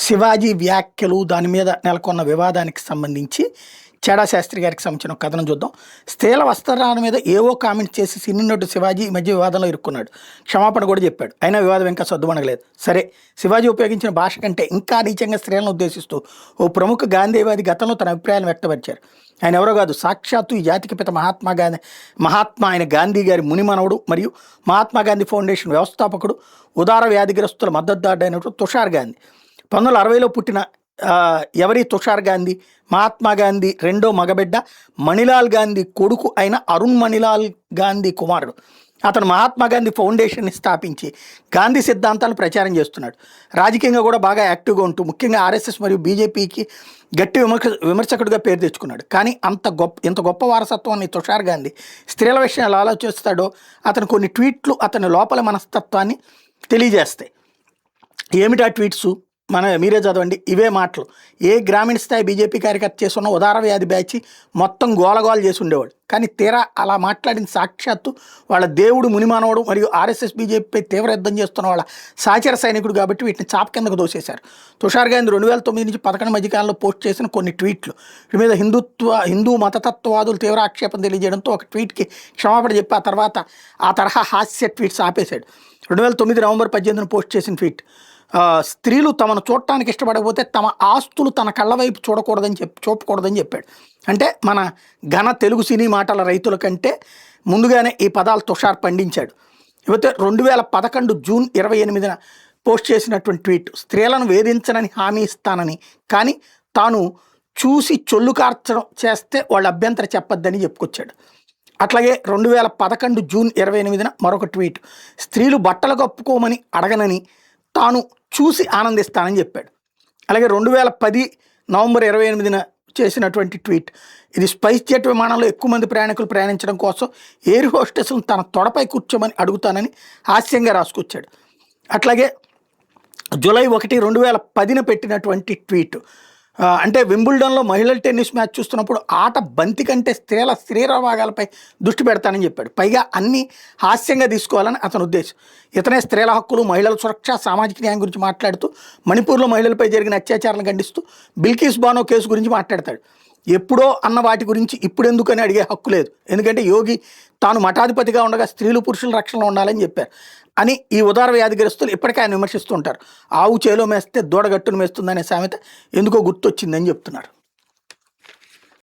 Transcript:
శివాజీ వ్యాఖ్యలు దాని మీద నెలకొన్న వివాదానికి సంబంధించి చెడా శాస్త్రి గారికి సంబంధించిన ఒక కథనం చూద్దాం. స్త్రీల వస్త్రాల మీద ఏవో కామెంట్ చేసి సినీ నటుడు శివాజీ ఈ మధ్య వివాదంలో ఇరుక్కున్నాడు. క్షమాపణ కూడా చెప్పాడు. అయినా వివాదం ఇంకా సద్దుమణగలేదు. సరే, శివాజీ ఉపయోగించిన భాష కంటే ఇంకా నీచంగా స్త్రీలను ఉద్దేశిస్తూ ఓ ప్రముఖ గాంధీవాది గతంలో తన అభిప్రాయాలను వ్యక్తపరిచారు. ఆయన ఎవరో కాదు, సాక్షాత్తు ఈ జాతికి పిత మహాత్మా ఆయన గాంధీ గారి మునిమనవుడు మరియు మహాత్మా గాంధీ ఫౌండేషన్ వ్యవస్థాపకుడు, ఉదార వ్యాధిగ్రస్తుల మద్దతుదారుడు అయినటువంటి తుషార్ గాంధీ. 1960లో పుట్టిన ఎవరి తుషార్ గాంధీ మహాత్మా గాంధీ రెండో మగబిడ్డ, మణిలాల్ గాంధీ కొడుకు అయిన అరుణ్ మణిలాల్ గాంధీ కుమారుడు. అతను మహాత్మా గాంధీ ఫౌండేషన్ని స్థాపించి గాంధీ సిద్ధాంతాలను ప్రచారం చేస్తున్నాడు. రాజకీయంగా కూడా బాగా యాక్టివ్గా ఉంటూ ముఖ్యంగా ఆర్ఎస్ఎస్ మరియు బీజేపీకి గట్టి విమర్శకుడిగా పేరు తెచ్చుకున్నాడు. కానీ ఇంత గొప్ప వారసత్వాన్ని తుషార్ గాంధీ స్త్రీల విషయాలు ఆలోచిస్తాడో అతను కొన్ని ట్వీట్లు అతని లోపల మనస్తత్వాన్ని తెలియజేస్తాయి. ఏమిటా ట్వీట్సు మీరే చదవండి. ఇవే మాటలు ఏ గ్రామీణ స్థాయి బీజేపీ కార్యకర్త చేస్తున్న ఉదార వ్యాధి బ్యాచ్ మొత్తం గోలగోలు చేసి ఉండేవాడు. కానీ తీరా అలా మాట్లాడిన సాక్షాత్తు వాళ్ళ దేవుడు మునిమానవుడు మరియు ఆర్ఎస్ఎస్ బీజేపీపై తీవ్ర యుద్ధం చేస్తున్న వాళ్ళ సాచర సైనికుడు కాబట్టి వీటిని చాప కిందకు దోసేశారు. తుషార్ గాంధీ 2009 నుంచి 2011 మధ్యకాలంలో పోస్ట్ చేసిన కొన్ని ట్వీట్లు వీటి మీద హిందూ మతతత్వవాదులు తీవ్ర ఆక్షేపం తెలియజేయడంతో ఒక ట్వీట్కి క్షమాపణ చెప్పి ఆ తరహా హాస్య ట్వీట్స్ ఆపేశాడు. 2009 నవంబర్ 18న పోస్ట్ చేసిన ట్వీట్, స్త్రీలు తమను చూడటానికి ఇష్టపడకపోతే తమ ఆస్తులు తన కళ్ళ వైపు చూపకూడదని చెప్పాడు. అంటే మన ఘన తెలుగు సినీ మాటల రైతుల కంటే ముందుగానే ఈ పదాలు తుషార్ పండించాడు. ఇకపోతే 2011 జూన్ 28న పోస్ట్ చేసినటువంటి ట్వీట్, స్త్రీలను వేధించనని హామీ ఇస్తానని, కానీ తాను చూసి చొల్లు కార్చడం చేస్తే వాళ్ళ అభ్యంతరం చెప్పొద్దని చెప్పుకొచ్చాడు. అట్లాగే 2011 జూన్ 28న మరొక ట్వీట్, స్త్రీలు బట్టలు కప్పుకోమని అడగనని తాను చూసి ఆనందిస్తానని చెప్పాడు. అలాగే 2010 నవంబర్ 28న చేసినటువంటి ట్వీట్, ఇది స్పైస్ జెట్ విమానంలో ఎక్కువ మంది ప్రయాణికులు ప్రయాణించడం కోసం ఎయిర్ హోస్టెస్ను తన తొడపై కూర్చోమని అడుగుతానని హాస్యంగా రాసుకొచ్చాడు. అట్లాగే జూలై 1, 2010న పెట్టినటువంటి ట్వీట్, అంటే వింబుల్డన్లో మహిళల టెన్నిస్ మ్యాచ్ చూస్తున్నప్పుడు ఆట బంతి కంటే స్త్రీల శరీర భాగాలపై దృష్టి పెడతానని చెప్పాడు. పైగా అన్ని హాస్యంగా తీసుకోవాలని అతని ఉద్దేశం. ఇతనే స్త్రీల హక్కులు, మహిళల సురక్ష, సామాజిక న్యాయం గురించి మాట్లాడుతూ మణిపూర్లో మహిళలపై జరిగిన అత్యాచారాలను ఖండిస్తూ బిల్కిస్ బానో కేసు గురించి మాట్లాడతాడు. ఎప్పుడో అన్న వాటి గురించి ఇప్పుడు ఎందుకని అడిగే హక్కు లేదు. ఎందుకంటే యోగి తాను మఠాధిపతిగా ఉండగా స్త్రీలు పురుషుల రక్షణలో ఉండాలని చెప్పారు అని ఈ ఉదార వ్యాధిగ్రస్తులు ఇప్పటికే ఆయన విమర్శిస్తూ ఉంటారు. ఆవు చేలో మేస్తే దూడగట్టును మేస్తుందనే సామెత ఎందుకో గుర్తొచ్చిందని చెప్తున్నారు.